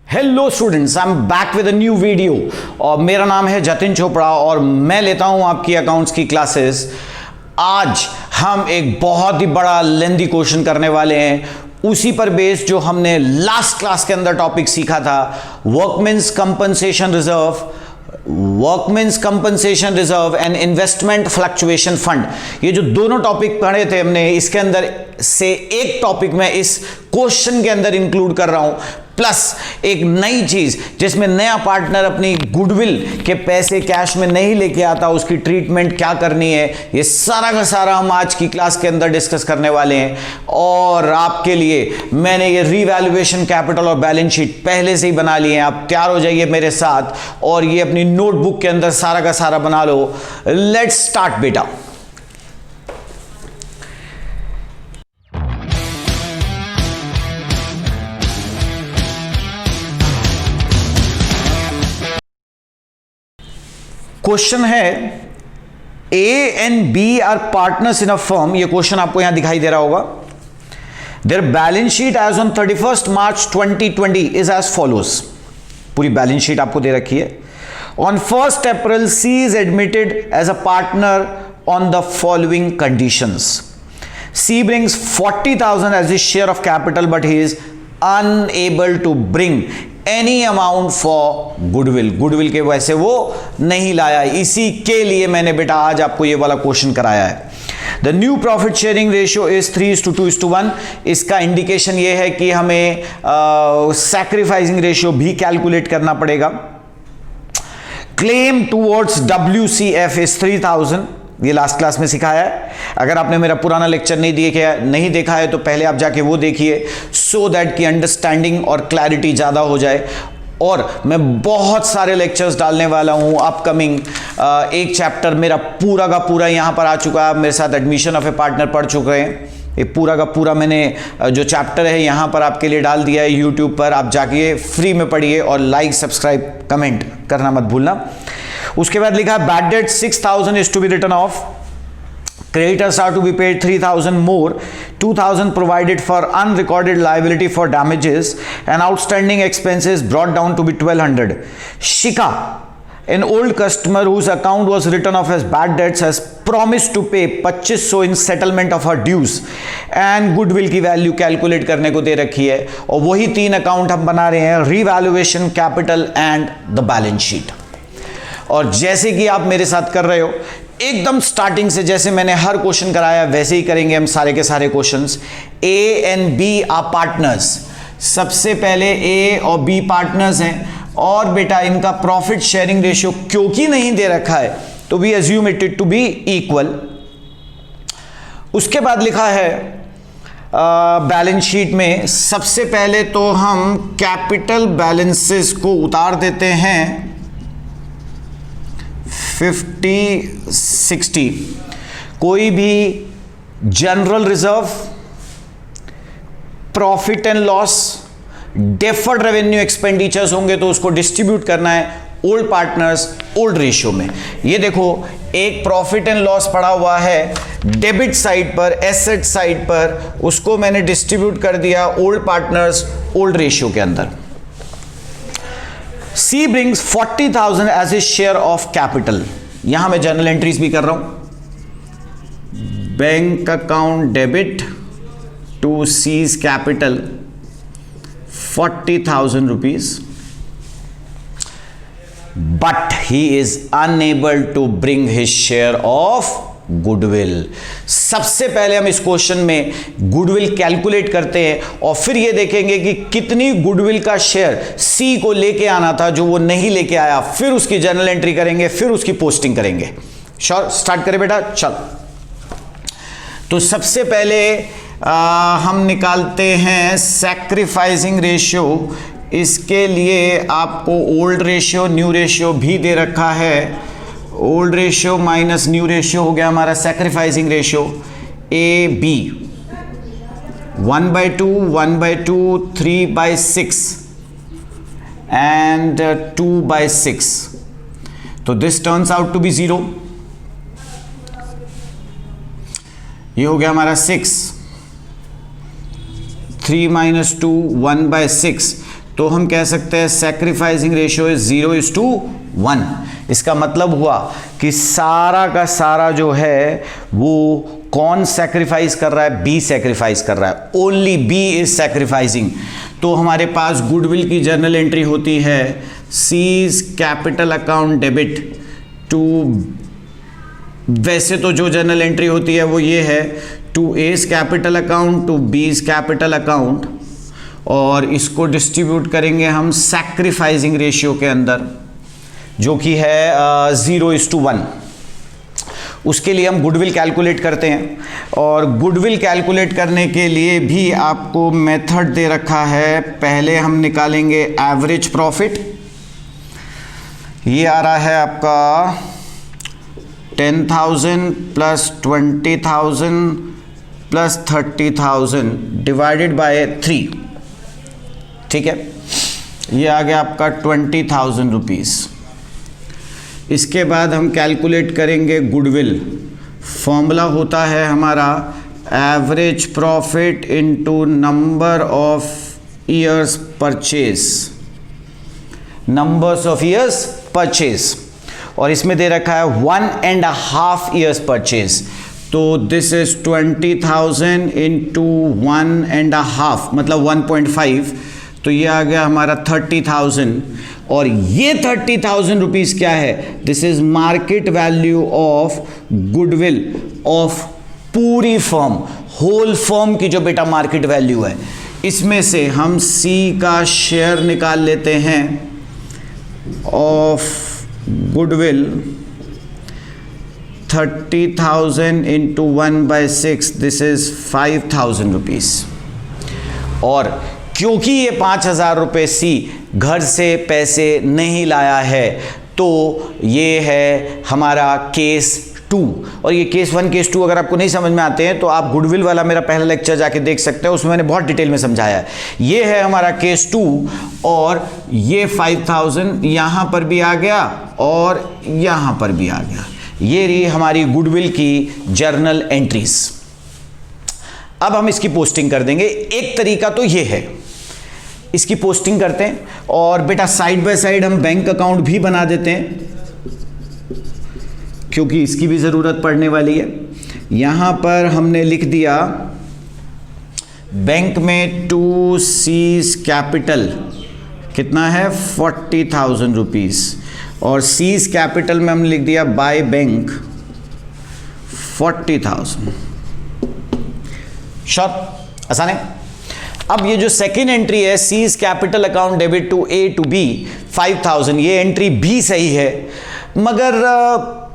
Hello students, I am back with a new video और मेरा नाम है जतिन चोपड़ा और मैं लेता हूं आपकी अकाउंट्स की क्लासेस। आज हम एक बहुत ही बड़ा लेंदी क्वेश्चन करने वाले हैं, उसी पर बेस जो हमने लास्ट क्लास के अंदर टॉपिक सीखा था, workmen's compensation reserve and investment fluctuation fund. ये जो दोनों टॉपिक पढ़े थे हमने, इसके अंदर से एक टॉपिक मैं इस क्वेश्चन के अंदर इंक्लूड कर रहा हूं, प्लस एक नई चीज जिसमें नया पार्टनर अपनी गुडविल के पैसे कैश में नहीं लेके आता, उसकी ट्रीटमेंट क्या करनी है, ये सारा का सारा हम आज की क्लास के अंदर डिस्कस करने वाले हैं। और आपके लिए मैंने ये रीवैल्यूएशन कैपिटल और बैलेंस शीट पहले से ही बना लिए हैं। आप तैयार हो जाइए मेरे साथ और ये अपनी नोटबुक के अंदर सारा का सारा बना लो। लेट्स स्टार्ट बेटा। क्वेश्चन है A and B are partners in a firm. ये क्वेश्चन आपको यहां दिखाई दे रहा होगा। Their balance sheet as on 31 March 2020 is as follows. पूरी बैलेंस शीट आपको दे रखी है। On 1 April C is admitted as a partner on the following conditions. C brings 40,000 as his share of capital but he is unable to bring any amount for goodwill के वैसे वो नहीं लाया। इसी के लिए मैंने बेटा आज आपको ये वाला क्वेश्चन कराया है। The new profit sharing ratio is 3:2:1। इसका इंडिकेशन ये है कि हमें सैक्रिफाइसिंग रेशियो भी कैलकुलेट करना पड़ेगा। Claim towards WCF is 3,000। ये लास्ट क्लास में सिखाया है। अगर आपने मेरा पुराना लेक्चर नहीं देखा है तो पहले आप जाके वो देखिए, सो दैट की अंडरस्टैंडिंग और क्लैरिटी ज़्यादा हो जाए। और मैं बहुत सारे लेक्चर्स डालने वाला हूँ अपकमिंग। एक चैप्टर मेरा पूरा का पूरा यहाँ पर आ चुका है। आप मेरे साथ एडमिशन ऑफ ए पार्टनर पढ़ चुके हैं। ये पूरा का पूरा मैंने जो चैप्टर है यहाँ पर आपके लिए डाल दिया है यूट्यूब पर। आप जाके फ्री में पढ़िए और लाइक, सब्सक्राइब, कमेंट करना मत भूलना। उसके बाद लिखा bad debt 6,000 is to be return off. Creditors are to be paid 3,000 more, 2,000 provided for unrecorded liability for damages and outstanding expenses brought down to be 1,200. Shika, an old customer whose account was written off as bad debts, has promised to pay 2,500 in settlement of her dues and goodwill की value calculate करने को दे रखी है। और वही 3 account हम बना रहे हैं, revaluation, capital and the balance sheet. और जैसे कि आप मेरे साथ कर रहे हो, एकदम स्टार्टिंग से जैसे मैंने हर क्वेश्चन कराया वैसे ही करेंगे हम सारे के सारे questions. A and B are partners. सबसे पहले ए और बी पार्टनर्स हैं और बेटा इनका प्रॉफिट शेयरिंग रेशियो क्योंकि नहीं दे रखा है तो we assume it to be equal. उसके बाद लिखा है बैलेंस शीट में सबसे पहले तो हम कैपिटल बैलेंसेस को उतार देते हैं 50-60। कोई भी general reserve, profit and loss, deferred revenue expenditures होंगे तो उसको डिस्ट्रीब्यूट करना है ओल्ड पार्टनर्स ओल्ड रेशियो में। ये देखो, एक प्रॉफिट एंड लॉस पड़ा हुआ है डेबिट साइड पर, एसेट साइड पर, उसको मैंने डिस्ट्रीब्यूट कर दिया ओल्ड पार्टनर्स ओल्ड रेशियो के अंदर। C brings 40,000 as his share of capital। यहां मैं जर्नल एंट्रीज भी कर रहा हूं। Bank account debit to C's capital 40,000 rupees, but he is unable to bring his share of goodwill. सबसे पहले हम इस क्वेश्चन में गुडविल कैलकुलेट करते हैं और फिर ये देखेंगे कि कितनी गुडविल का शेयर सी को लेके आना था जो वो नहीं लेके आया, फिर उसकी जर्नल एंट्री करेंगे, फिर उसकी पोस्टिंग करेंगे। श्योर, स्टार्ट करें बेटा, चल। तो सबसे पहले हम निकालते हैं सैक्रिफाइसिंग रेशियो। इसके लिए आपको ओल्ड रेशियो, न्यू रेशियो भी दे रखा है। Old ratio minus new ratio हो गया हमारा sacrificing ratio. A B 1/2, 1/2, 3/6 and 2/6। तो this turns out to be 0। ये हो गया हमारा 6। 3 - 2 1/6। तो हम कह सकते हैं सैक्रिफाइसिंग रेशियो इज 0:1। इसका मतलब हुआ कि सारा का सारा जो है वो कौन सैक्रिफाइस कर रहा है? बी सैक्रिफाइस कर रहा है, ओनली बी इज सैक्रिफाइसिंग। तो हमारे पास गुडविल की जर्नल एंट्री होती है C's capital account debit to, वैसे तो जो जर्नल एंट्री होती है वो ये है to A's capital account to B's capital account, और इसको डिस्ट्रीब्यूट करेंगे हम सैक्रिफाइसिंग रेशियो के अंदर जो कि है 0:1। उसके लिए हम गुडविल कैलकुलेट करते हैं, और गुडविल कैलकुलेट करने के लिए भी आपको मेथड दे रखा है। पहले हम निकालेंगे एवरेज प्रॉफिट, ये आ रहा है आपका 10,000 प्लस 20,000 प्लस 30,000 डिवाइडेड बाय 3, ठीक है, ये आ गया आपका 20,000 रुपीज़। इसके बाद हम कैलकुलेट करेंगे गुडविल। फॉर्मूला होता है हमारा average profit into number of years purchase, numbers of years purchase, और इसमें दे रखा है 1.5 ईयर्स परचेज। तो दिस इज 20,000 इंटू 1.5 मतलब 1.5, तो ये आ गया हमारा 30,000, और ये 30,000 रुपीज़ क्या है? This is market value of goodwill of पूरी फर्म, होल फर्म की जो बेटा मार्केट वैल्यू है। इसमें से हम सी का शेयर निकाल लेते हैं of goodwill, 30,000 into 1/6, this is 5,000 rupees. और क्योंकि ये 5,000 रुपये सी घर से पैसे नहीं लाया है, तो ये है हमारा केस 2। और ये केस 1 केस 2 अगर आपको नहीं समझ में आते हैं तो आप गुडविल वाला मेरा पहला लेक्चर जाके देख सकते हैं, उसमें मैंने बहुत डिटेल में समझाया है। ये है हमारा केस 2, और ये 5,000 यहाँ पर भी आ गया और यहाँ पर भी आ गया। ये रही हमारी गुडविल की जर्नल एंट्रीज। अब हम इसकी पोस्टिंग कर देंगे। एक तरीका तो ये है, इसकी पोस्टिंग करते हैं, और बेटा साइड बाय साइड हम बैंक अकाउंट भी बना देते हैं क्योंकि इसकी भी ज़रूरत पड़ने वाली है। यहां पर हमने लिख दिया बैंक में टू सीज कैपिटल कितना है 40,000 रुपीज़, और सीज कैपिटल में हमने लिख दिया बाय बैंक 40,000। श्योर, आसान है। अब ये जो सेकेंड एंट्री है C's capital account debit to A to B 5,000, ये एंट्री भी सही है, मगर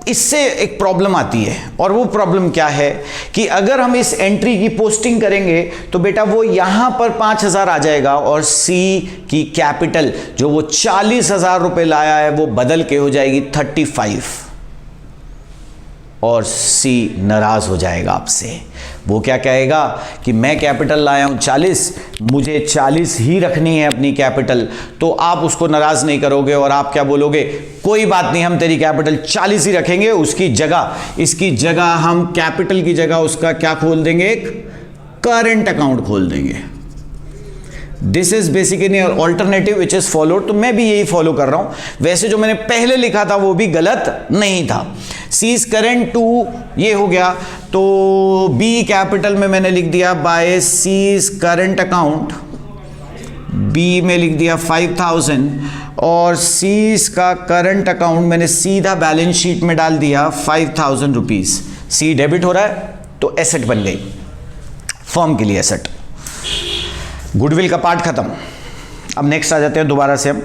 इससे एक प्रॉब्लम आती है, और वो प्रॉब्लम क्या है कि अगर हम इस एंट्री की पोस्टिंग करेंगे तो बेटा वो यहां पर 5,000 आ जाएगा, और सी की कैपिटल जो वो 40,000 रुपए लाया है वो बदल के हो जाएगी 35, और सी नाराज हो जाएगा आपसे। वो क्या कहेगा कि मैं कैपिटल लाया हूं 40, मुझे 40 ही रखनी है अपनी कैपिटल। तो आप उसको नाराज नहीं करोगे, और आप क्या बोलोगे, कोई बात नहीं, हम तेरी कैपिटल 40 ही रखेंगे, उसकी जगह, इसकी जगह हम कैपिटल की जगह उसका क्या खोल देंगे, एक करंट अकाउंट खोल देंगे। This is basically alternative which is followed. तो मैं भी यही फॉलो कर रहा हूं। वैसे जो मैंने पहले लिखा था वो भी गलत नहीं था। सीज करंट टू ये हो गया, तो बी कैपिटल में मैंने लिख दिया by C's current account, B में लिख दिया 5,000, और सीज का करंट अकाउंट मैंने सीधा बैलेंस शीट में डाल दिया 5,000 रुपीज। सी डेबिट हो रहा है तो एसेट बन गई, फर्म के लिए एसेट। गुडविल का पार्ट खत्म। अब नेक्स्ट आ जाते हैं दोबारा से हम।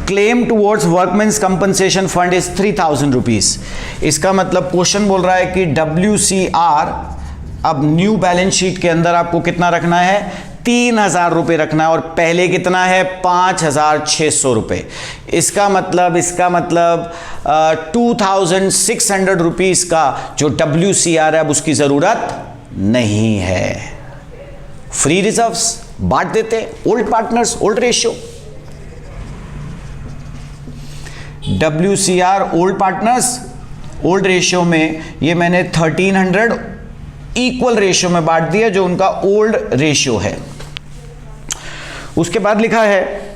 Claim towards workmen's compensation fund is 3,000 rupees. इसका मतलब क्वेश्चन बोल रहा है कि WCR अब न्यू बैलेंस शीट के अंदर आपको कितना रखना है, 3,000 रुपये रखना है, और पहले कितना है 5,600 रुपये। इसका मतलब 2,600 रुपीज का जो WCR है अब उसकी जरूरत नहीं है। फ्री रिजर्व्स बांट देते, old partners, old ratio. WCR old partners old ratio में ये मैंने 1,300 इक्वल रेशियो में बांट दिया जो उनका ओल्ड रेशियो है। उसके बाद लिखा है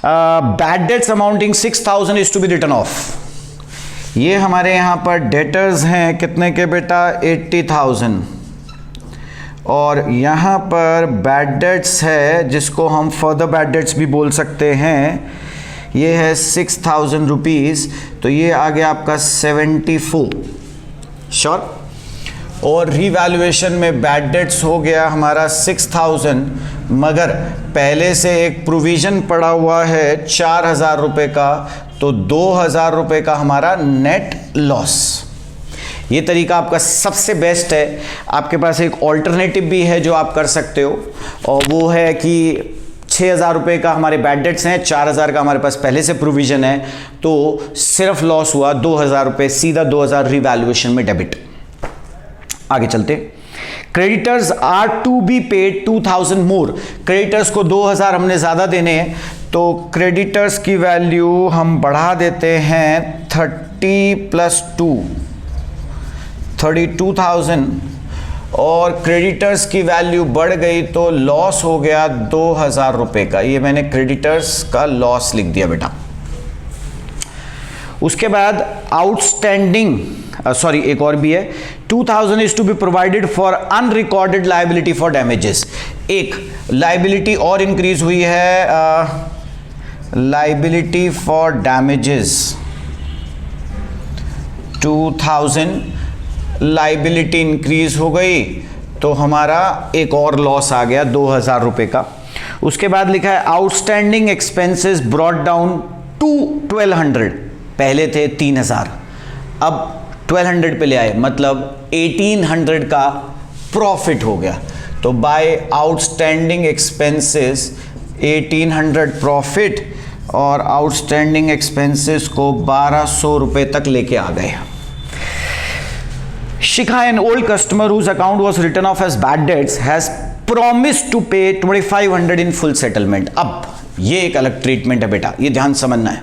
bad debts amounting 6,000 is to be written off. ये हमारे यहां पर डेटर्स हैं कितने के बेटा, 80,000, और यहां पर बैड डेट्स है जिसको हम फर्दर बैड डेट्स भी बोल सकते हैं, ये है 6,000 रुपीज़, तो ये आ गया आपका 74 श्योर। और रीवैल्यूएशन में बैड डेट्स हो गया हमारा 6,000, मगर पहले से एक प्रोविज़न पड़ा हुआ है 4,000 रुपये का, तो 2,000 रुपये का हमारा नेट लॉस। ये तरीका आपका सबसे बेस्ट है। आपके पास एक ऑल्टरनेटिव भी है जो आप कर सकते हो, और वो है कि 6,000 रुपये का हमारे बैड डेट्स हैं, 4,000 का हमारे पास पहले से प्रोविज़न है, तो सिर्फ लॉस हुआ 2,000 रुपये, सीधा 2,000 रीवैल्यूएशन में डेबिट। आगे चलते, creditors are to be paid 2,000 more. Creditors को 2,000 हमने ज़्यादा देने हैं, तो क्रेडिटर्स की वैल्यू हम बढ़ा देते हैं 30 + 2, 32,000, और क्रेडिटर्स की वैल्यू बढ़ गई तो लॉस हो गया 2,000 रुपये का। ये मैंने क्रेडिटर्स का लॉस लिख दिया बेटा। उसके बाद आउटस्टैंडिंग, सॉरी एक और भी है, 2,000 is to be provided for unrecorded liability for damages. एक लाइबिलिटी और इंक्रीज हुई है, liability for damages 2,000, liability increase हो गई तो हमारा एक और लॉस आ गया 2,000 रुपये का। उसके बाद लिखा है outstanding expenses brought down to 1,200, पहले थे 3,000, अब 1,200 पे ले आए, मतलब 1,800 का प्रॉफिट हो गया। तो बाय आउटस्टैंडिंग एक्सपेंसेस 1,800 प्रॉफिट, और आउटस्टैंडिंग एक्सपेंसेस को 1,200 रुपये तक लेके आ गए। Shikha, an old customer whose account was written off as bad debts, has promised to pay 2,500 in full settlement. अब ये एक अलग ट्रीटमेंट है बेटा, ये ध्यान समझना है।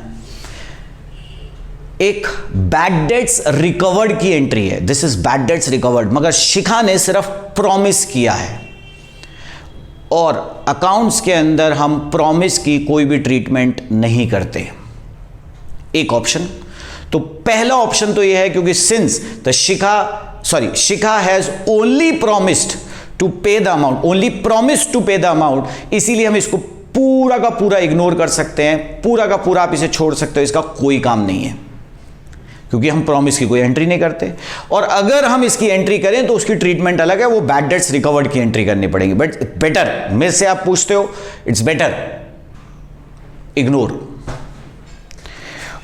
एक बैड डेट्स रिकवर्ड की एंट्री है, this is bad debts recovered, मगर शिखा ने सिर्फ प्रॉमिस किया है, और अकाउंट्स के अंदर हम प्रॉमिस की कोई भी ट्रीटमेंट नहीं करते। एक ऑप्शन, तो पहला ऑप्शन तो यह है क्योंकि since the Shikha has only promised to pay the amount, only promise to pay the amount, इसीलिए हम इसको पूरा का पूरा इग्नोर कर सकते हैं, पूरा का पूरा आप इसे छोड़ सकते हो, इसका कोई काम नहीं है, क्योंकि हम प्रॉमिस की कोई एंट्री नहीं करते। और अगर हम इसकी एंट्री करें तो उसकी ट्रीटमेंट अलग है, वो बैड डेट्स रिकवर्ड की एंट्री करनी पड़ेगी। बट बेटर, मेरे से आप पूछते हो, इट्स बेटर इग्नोर।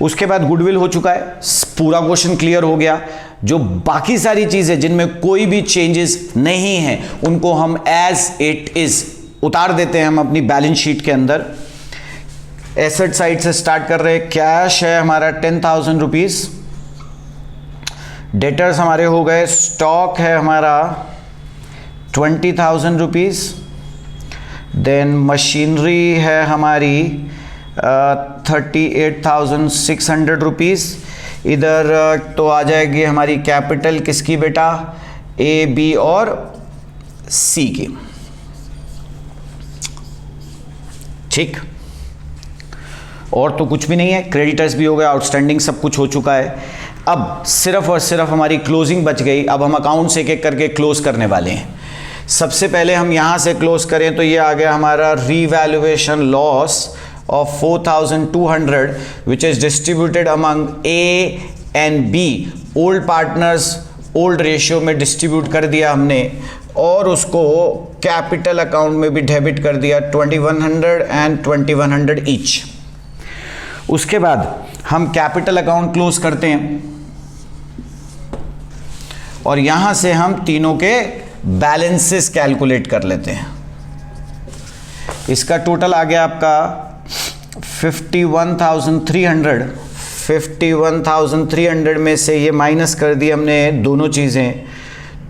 उसके बाद गुडविल हो चुका है, पूरा क्वेश्चन क्लियर हो गया। जो बाकी सारी चीजें जिनमें कोई भी चेंजेस नहीं है उनको हम एज इट इज उतार देते हैं हम अपनी बैलेंस शीट के अंदर। एसेट साइड से स्टार्ट कर रहे हैं। कैश है हमारा 10,000 रुपीज, डेटर्स हमारे हो गए, स्टॉक है हमारा 20,000 रुपीज, देन मशीनरी है हमारी 38,600 रुपीज। इधर तो आ जाएगी हमारी कैपिटल किसकी बेटा, ए, बी और सी की, ठीक। और तो कुछ भी नहीं है, क्रेडिटर्स भी हो गया, आउटस्टैंडिंग सब कुछ हो चुका है। अब सिर्फ और सिर्फ हमारी क्लोजिंग बच गई। अब हम अकाउंट्स एक एक करके क्लोज करने वाले हैं। सबसे पहले हम यहां से क्लोज करें तो ये आ गया हमारा revaluation loss of 4,200 which is distributed among A and B, old partners old ratio में डिस्ट्रीब्यूट कर दिया हमने, और उसको कैपिटल अकाउंट में भी डेबिट कर दिया 2,100 and 2,100 ईच। उसके बाद हम कैपिटल अकाउंट क्लोज करते हैं और यहां से हम तीनों के बैलेंसेस कैलकुलेट कर लेते हैं। इसका टोटल आ गया आपका 51,300। 51,300 में से ये माइनस कर दी हमने दोनों चीज़ें,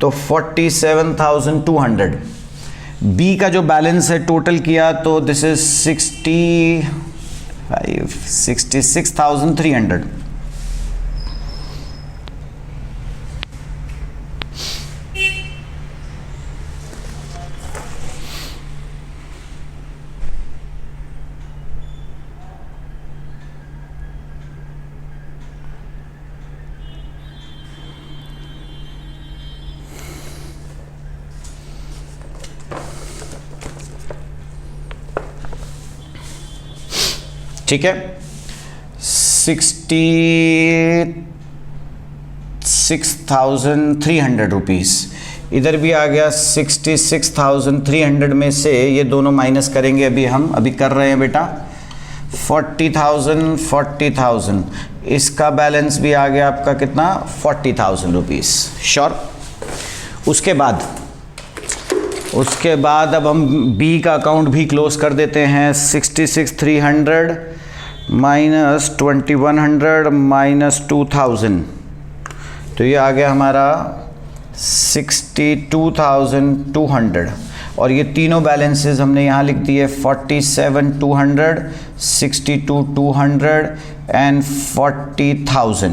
तो 47,200। बी का जो बैलेंस है टोटल किया तो दिस इज 66,300। ठीक है, 66,300 रुपीज़। इधर भी आ गया 66,300 में से ये दोनों माइनस करेंगे, अभी कर रहे हैं बेटा। 40,000 इसका बैलेंस भी आ गया आपका कितना, 40,000 रुपीज़। श्योर। उसके बाद अब हम बी का अकाउंट भी क्लोज कर देते हैं। 66,300 माइनस 2,100 माइनस 2,000, तो ये आ गया हमारा 62,200। और ये तीनों बैलेंसेस हमने यहाँ लिख दिए, 47,200, 62,200 एंड 40,000।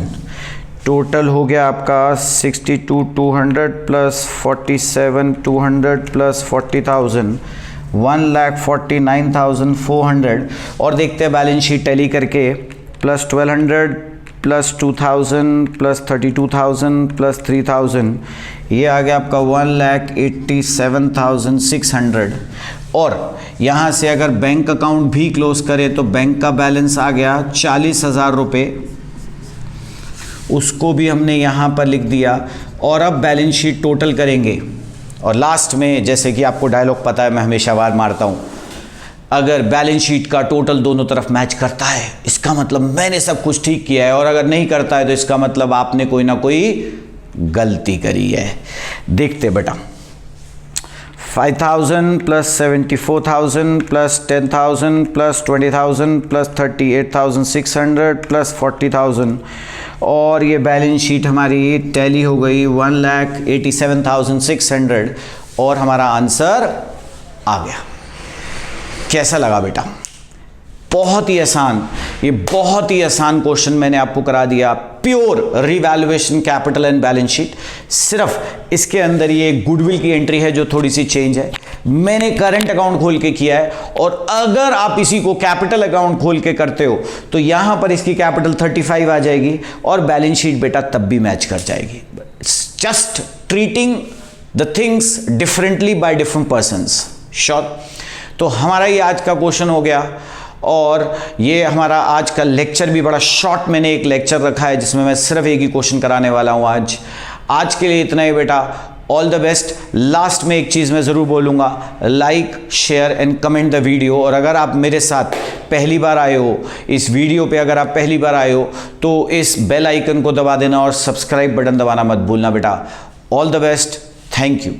टोटल हो गया आपका 62,200 प्लस 47,200 प्लस 40,000, 1,49,400। और देखते हैं बैलेंस शीट टैली करके, प्लस 1,200 प्लस 2,000 प्लस 32,000 प्लस 3,000, ये आ गया आपका 1,87,600। और यहाँ से अगर बैंक अकाउंट भी क्लोज करें तो बैंक का बैलेंस आ गया 40,000 रुपये, उसको भी हमने यहाँ पर लिख दिया। और अब बैलेंस शीट टोटल करेंगे और लास्ट में, जैसे कि आपको डायलॉग पता है, मैं हमेशा वार मारता हूँ, अगर बैलेंस शीट का टोटल दोनों तरफ मैच करता है इसका मतलब मैंने सब कुछ ठीक किया है, और अगर नहीं करता है तो इसका मतलब आपने कोई ना कोई गलती करी है। देखते बेटा, 5,000 plus 74,000 plus 10,000 plus 20,000 plus 38,600 plus 40,000, और ये बैलेंस शीट हमारी टैली हो गई 1,87,600 और हमारा आंसर आ गया। कैसा लगा बेटा? बहुत ही आसान, ये बहुत ही आसान क्वेश्चन मैंने आपको करा दिया। Pure revaluation capital and balance sheet. सिर्फ इसके अंदर ये गुडविल की एंट्री है जो थोड़ी सी चेंज है, मैंने करंट अकाउंट खोल के किया है। और अगर आप इसी को कैपिटल अकाउंट खोल के करते हो तो यहां पर इसकी कैपिटल 35 आ जाएगी और बैलेंस शीट बेटा तब भी मैच कर जाएगी। Just treating the things differently by different persons. Sure. तो हमारा ये आज का क्वेश्चन हो गया, और ये हमारा आज का लेक्चर भी बड़ा शॉर्ट, मैंने एक लेक्चर रखा है जिसमें मैं सिर्फ एक ही क्वेश्चन कराने वाला हूँ आज के लिए इतना ही बेटा। All the best. लास्ट में एक चीज़ मैं ज़रूर बोलूँगा, like share and comment the video. और अगर आप मेरे साथ पहली बार आए हो इस वीडियो पे, अगर आप पहली बार आए हो तो इस बेल आइकन को दबा देना और सब्सक्राइब बटन दबाना मत भूलना बेटा। All the best. Thank you.